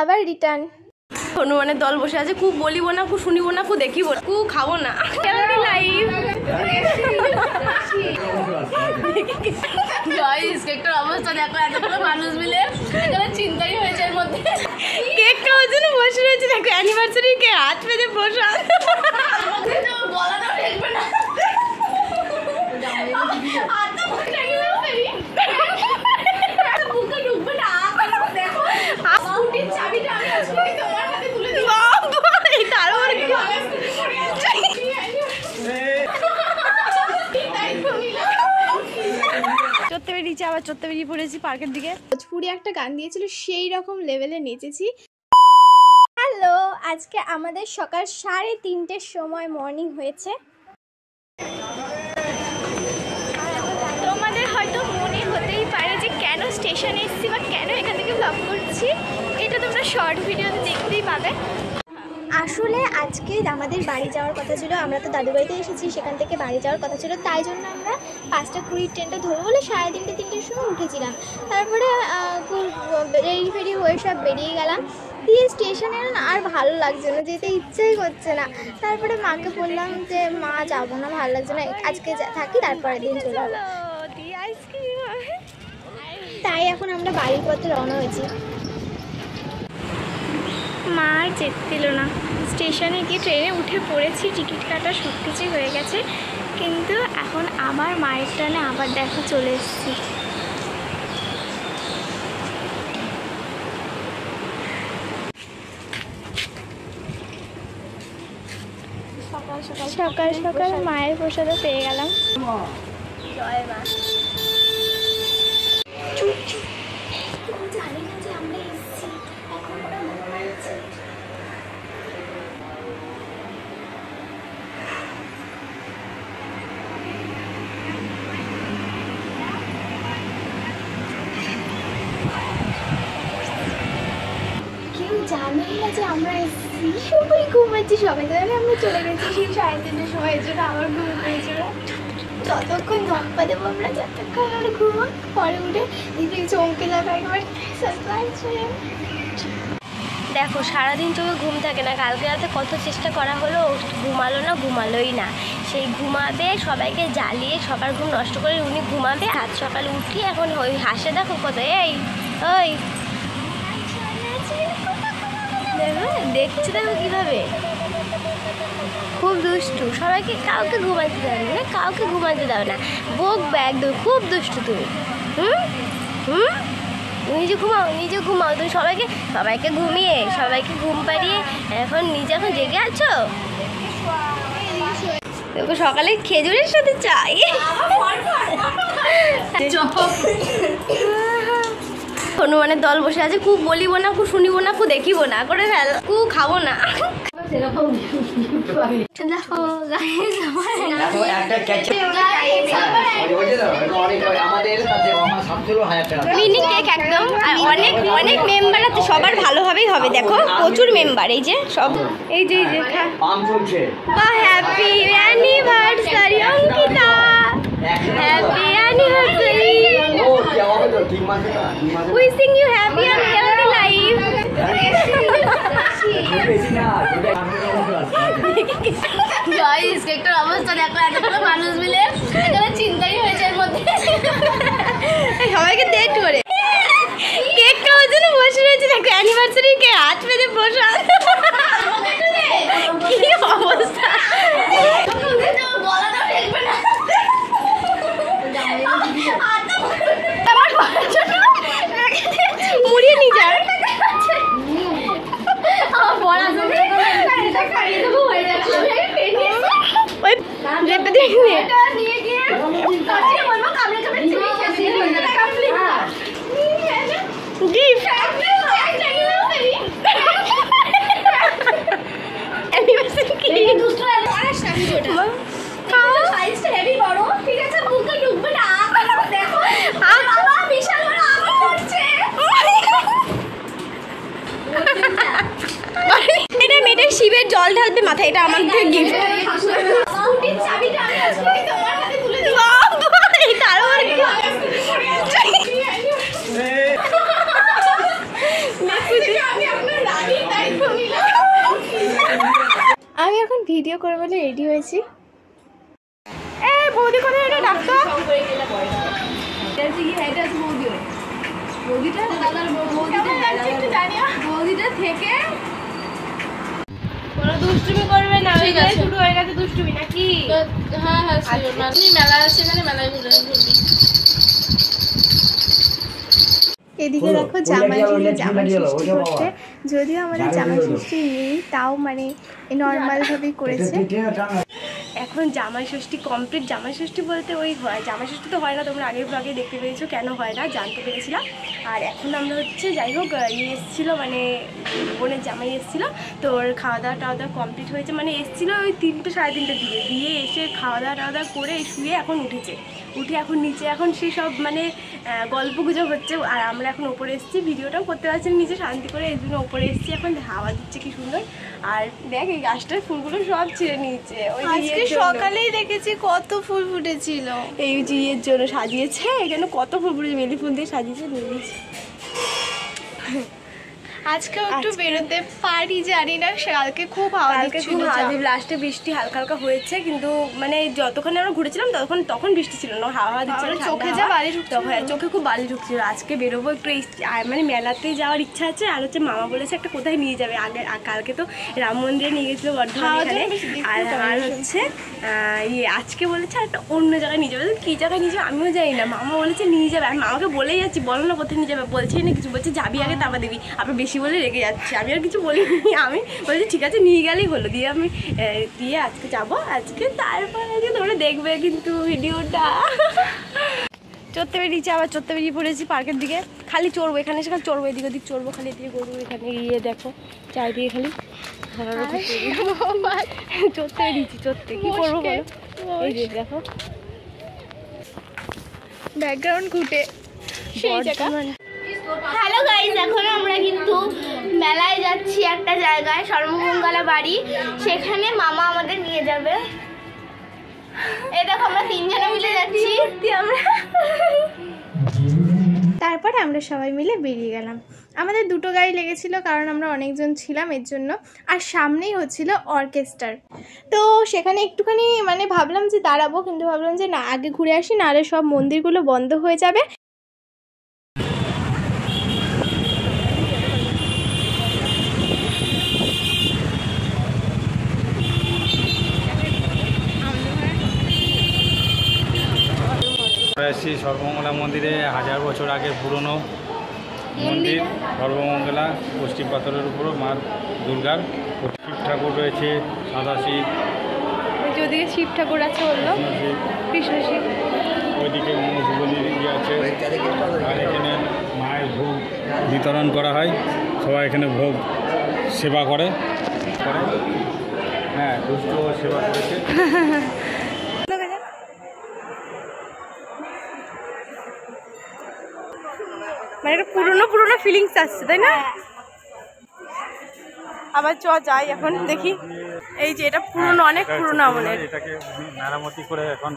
আবার রিটার্ন। হনুমানের দল বসে আছে, খুব বলিব না, খুব শুনিব না, খুব দেখিব না, খুব খাবো না। লাইভ অবস্থা দেখো, এতগুলো মানুষ মিলে চিন্তাই হয়েছে এর মধ্যে। কেক খাওয়ার জন্য বসে রয়েছে, দেখো অ্যানিভার্সারি কে হাত পেতে বসা। গলাটাও দেখবে না, চড়তে বেরিয়েছি, আবার চড়তে বেরিয়ে পড়েছি পার্কের দিকে। ভোজপুরি একটা গান দিয়েছিল, সেই রকম লেভেলে নেচেছি। হ্যালো, আজকে আমাদের সকাল 3:30টার সময় মর্নিং হয়েছে। তোমাদের হয়তো মনে হতেই পারে যে কেন স্টেশনে এসেছি বা কেন এখান থেকে ব্লগ করছি, এটা তোমরা শর্ট ভিডিওতে দেখতেই পাবে। আসলে আজকে আমাদের বাড়ি যাওয়ার কথা ছিল, আমরা তো দাদু বাড়িতে এসেছি, সেখান থেকে বাড়ি যাওয়ার কথা ছিল, তাই জন্য আমরা 5:20 ট্রেনটা ধরবো বলে 3:30-3টার সময় উঠেছিলাম। তারপরে রেডি ফেডি হয়ে সব বেরিয়ে গেলাম, দিয়ে স্টেশনে আর ভালো লাগছে না, যেতে ইচ্ছেই করছে না। তারপরে মাকে বললাম যে মা যাবো না, ভালো লাগছে না, আজকে থাকি, তারপরের দিন চলে যাবো। তাই এখন আমরা বাড়ির পথে রওনা হয়েছি। মা আর যেতে দিল না, স্টেশনে গিয়ে ট্রেনে উঠে পড়েছি, টিকিট কাটা সব কিছুই হয়ে গেছে, কিন্তু এখন আবার মায়ের টানে আবার দেখো চলে এসেছি। সকাল সকাল মায়ের প্রসাদও পেয়ে গেলাম। জয় মা। জানি না যে আমরা এসেছি, এখন ওরা ঘুমাচ্ছে। কেউ জানে না যে আমরা এসেছি, সবাই ঘুমাচ্ছি, সবাই জানে আমরা চলে গেছি সেই 3:30টার সময়, এর জন্য আবার ঘুম পেয়েছিল। যতক্ষণ ধপ্পা দেবো আমরা, যতক্ষণ আর ঘুমো, পরে উঠে দিদি চমকে যাবে একবার সারপ্রাইজ হয়ে। দেখো সারাদিন চোখে ঘুম থাকে না, কালকে রাতে কত চেষ্টা করা হলো, ঘুমালোই না। সেই ঘুমাবে, সবাইকে জ্বালিয়ে সকাল ঘুম নষ্ট করে উনি ঘুমাবে, আজ সকালে উঠি এখন ওই হাসে দেখো কত। এই ওই দেখো, দেখছি দেখো কীভাবে, খুব দুষ্টু, সবাইকে কাউকে ঘুমাতে দাও না, কাউকে ঘুমাতে দাও না, বকবে একদম, খুব দুষ্টু তুমি। নিজে ঘুমাও তুমি, সবাইকে ঘুমিয়ে, সবাইকে ঘুম পাড়িয়ে এখন নিজে এখন জেগে আছো। তোকে সকালে খেজুরের সাথে চাই। হনুমানের দল বসে আছে, খুব বলিব না, খুব শুনিব না, খুব দেখিব না করে ফেল, খুব খাবো না। একদম অনেক মেম্বার আছে, সবার ভালোভাবেই হবে, দেখো প্রচুর মেম্বার, এই যে সব, এই যে happy anniversary Ankita, happy anniversary, wishing you happy and healthy life. কেকটার অবস্থা দেখো, এতগুলো মানুষ মিলে চিন্তাই হয়েছে এর মধ্যে, সবাইকে ডেট করে কেক খাওয়ার জন্য বসে রয়েছে, দেখো অ্যানিভার্সারি কে হাত পেতে বসা। কি অবস্থা, গলাটাও দেখবে না, মুড়িয়ে নিয়ে যার মেয়েটার শিবের জল ঢালবে মাথায়, এটা আমার গিফট। আমি এখন ভিডিও করে বলে রেডি হয়েছি। এ বৌদি কোথায় এটা ডাক্তার? বৌদিটা থেকে কোনো দুষ্টুমি করবে না, শুরু হয়ে গেছে দুষ্টুমি নাকি? হ্যাঁ হ্যাঁ, মেলা আছে এখানে, মেলায় ঘুরবি। এদিকে দেখো জামাই ষষ্ঠী করছে, যদিও আমাদের জামাই ষষ্ঠী নেই, তাও মানে নর্মালভাবেই করেছে। এখন জামাই ষষ্ঠী কমপ্লিট। জামাই ষষ্ঠী বলতে ওই হয়, জামাই ষষ্ঠী তো হয় না, তোমরা আগের ব্লগে দেখতে পেয়েছো কেন হয় না, জানতে পেরেছিলাম। আর এখন আমরা হচ্ছে যাই হোক এসেছিলো, মানে বোনের জামাই এসেছিলো, তো ওর খাওয়া দাওয়া কমপ্লিট হয়েছে, মানে এসেছিলো ওই 3টে সাড়ে 3টের দিকে, দিয়ে এসে খাওয়া দাওয়া করে শুয়ে এখন উঠে এখন নিচে এখন সেই সব মানে গল্প গুজব হচ্ছে। আর আমরা এখন ওপরে এসেছি, ভিডিওটাও করতে পারছি নিচে শান্তি করে, এই জন্য ওপরে এসেছি। এখন হাওয়া দিচ্ছে কি সুন্দর। আর দেখ এই গাছটার ফুলগুলো সব ছিঁড়ে নিয়েছে, আজকে সকালেই দেখেছি কত ফুল ফুটেছিল, এই জিয়ের জন্য সাজিয়েছে, এখানে কত ফুল ফুটেছে, বেলি ফুল দিয়ে সাজিয়েছে নিয়েছে। আজকেও একটু বেরোতে পারি জানি না, কালকে খুব হাওয়া দিচ্ছিল, লাস্টে বৃষ্টি হালকা হালকা হয়েছে, কিন্তু মানে যতক্ষণ আমরা ঘুরেছিলাম তখন বৃষ্টি ছিল না, হাওয়া দিচ্ছিল, চোখে যা বালি ঢুকতো, হ্যাঁ চোখে খুব বালি ঢুকছিল। আজকে বেরোবো একটু, মানে মেলাতে যাওয়ার ইচ্ছা আছে। আর হচ্ছে মামা বলেছে একটা কোথায় নিয়ে যাবে, আগে কালকে তো রাম মন্দিরে নিয়ে গেছিলো বর্ধমানে, আর হচ্ছে আজকে বলেছে আর একটা অন্য জায়গায় নিয়ে যাবে। কী জায়গায় নিয়ে যাবে আমিও জানি না, মামা বলেছে নিয়ে যাবে। আর মামাকে বলেই যাচ্ছি, বলো না কোথায় নিয়ে যাবে, বলছি না কিছু, বলছে যাবি আগে তারপর দেবি, আবার বেশি বলে রেগে যাচ্ছে। আমি আর কিছু বলিনি, আমি বলছি ঠিক আছে নিয়ে গেলেই হলো। দিয়ে আমি আজকে যাবো, আজকে তারপর আজকে তোমরা দেখবে কিন্তু ভিডিওটা। চড়তে বেরিয়েছি, আবার চড়তে বেরিয়ে পড়েছি পার্কের দিকে, খালি চড়বো এখানে সেখানে চড়বো, এদিক ওদিক চড়বো, খালি এদিকে গরু, এখানে গিয়ে দেখো চারিদিকে খালি চড়তে বেরিয়েছি, চড়তে কি করবো বলো, এই যে দেখো ব্যাকগ্রাউন্ড ঘুটে সেই জায়গা। হ্যালো গাইস, এখন আমরা কিন্তু মেলায় যাচ্ছি একটা জায়গায়, সর্বমঙ্গলা বাড়ি, সেখানে মামা আমাদের নিয়ে যাবে। এই দেখো আমরা 3 জনে মিলে যাচ্ছি। তারপরে আমরা সবাই মিলে বেরিয়ে গেলাম। আমাদের 2টো গাড়ি লেগেছিল, কারণ আমরা অনেকজন ছিলাম এর জন্য। আর সামনেই হচ্ছিল অর্কেস্ট্রার, তো সেখানে একটুখানি মানে ভাবলাম যে দাঁড়াবো, কিন্তু ভাবলাম যে না আগে ঘুরে আসি, নাহলে সব মন্দিরগুলো বন্ধ হয়ে যাবে। এসেছি সর্বমঙ্গলা মন্দিরে, 1000 বছর আগে পুরনো মন্দির সর্বমঙ্গলা, পশ্চিম পাথরের উপর মা দুর্গার শিব ঠাকুর রয়েছে, সাদা শিব, যদিও শিব ঠাকুর আছে বললো, কৃষ্ণ শিব, ওইদিকে মনুষ্যবলির ইয়ে আছে। আর এখানে মায়ের ভোগ বিতরণ করা হয়, সবাই এখানে ভোগ সেবা করে। হ্যাঁ দুষ্ট সেবা করেছে। মানে একটা পুরনো ফিলিংস আসছে, তাই না? আবার যাই এখন দেখি। এই যে এটা পুরনো, অনেক পুরনো আমলের, এটাকে মেরামতি করে এখন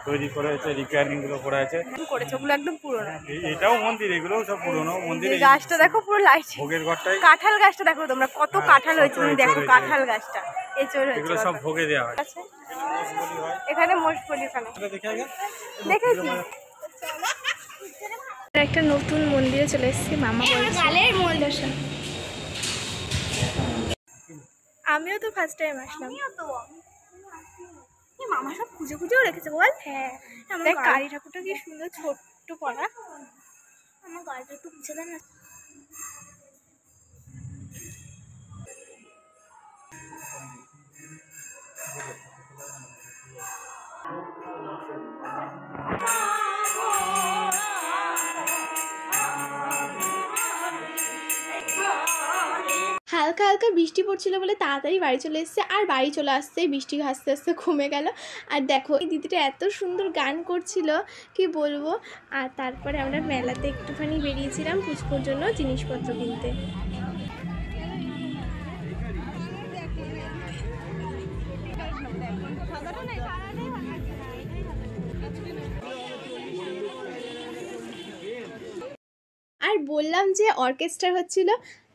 তৈরি করে হচ্ছে, রিপেয়ারিং গুলো করা আছে, করেছে ওগুলো একদম পুরনো। এটাও মন্দির, এগুলোও সব পুরনো মন্দির। এই গাছটা দেখো পুরো লাইট, ভোগের ঘরটাই, কাঁঠাল গাছটা দেখো তোমরা, কত কাঁঠাল হয়েছে তুমি দেখো, কাঁঠাল গাছটা এচোর হয়েছে, এগুলো সব ভোগে দেওয়া হয়। এখানে মোষবলি, ওখানে দেখেছি। একটা নতুন মন্দিরে চলে এসেছি, মামা বলছে আমিও তো ফার্স্ট টাইম আসলাম। মামা সব খুঁজেও রেখেছে বল। হ্যাঁ দেখ কালী ঠাকুরটা কি সুন্দর ছোট্ট করা, আমার গাড়িটা একটু খুঁজে দেন না। হালকা হালকা বৃষ্টি পড়ছিল বলে তাড়াতাড়ি বাড়ি চলে এসেছে, আর বাড়ি চলে আসতে বৃষ্টি আস্তে আস্তে কমে গেল। আর দেখো এই দিদিটা এত সুন্দর গান করছিল কি বলবো। আর তারপরে আমরা মেলাতে একটুখানি বেরিয়েছিলাম পুচকুর জন্য জিনিসপত্র কিনতে। আর বললাম যে অর্কেস্ট্রা হচ্ছিল,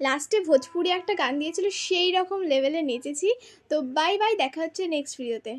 লাস্টে ভোজপুরি একটা গান দিয়েছিল, সেই রকম লেভেলে নেচেছি। তো বাই বাই, দেখা হচ্ছে নেক্সট ভিডিওতে।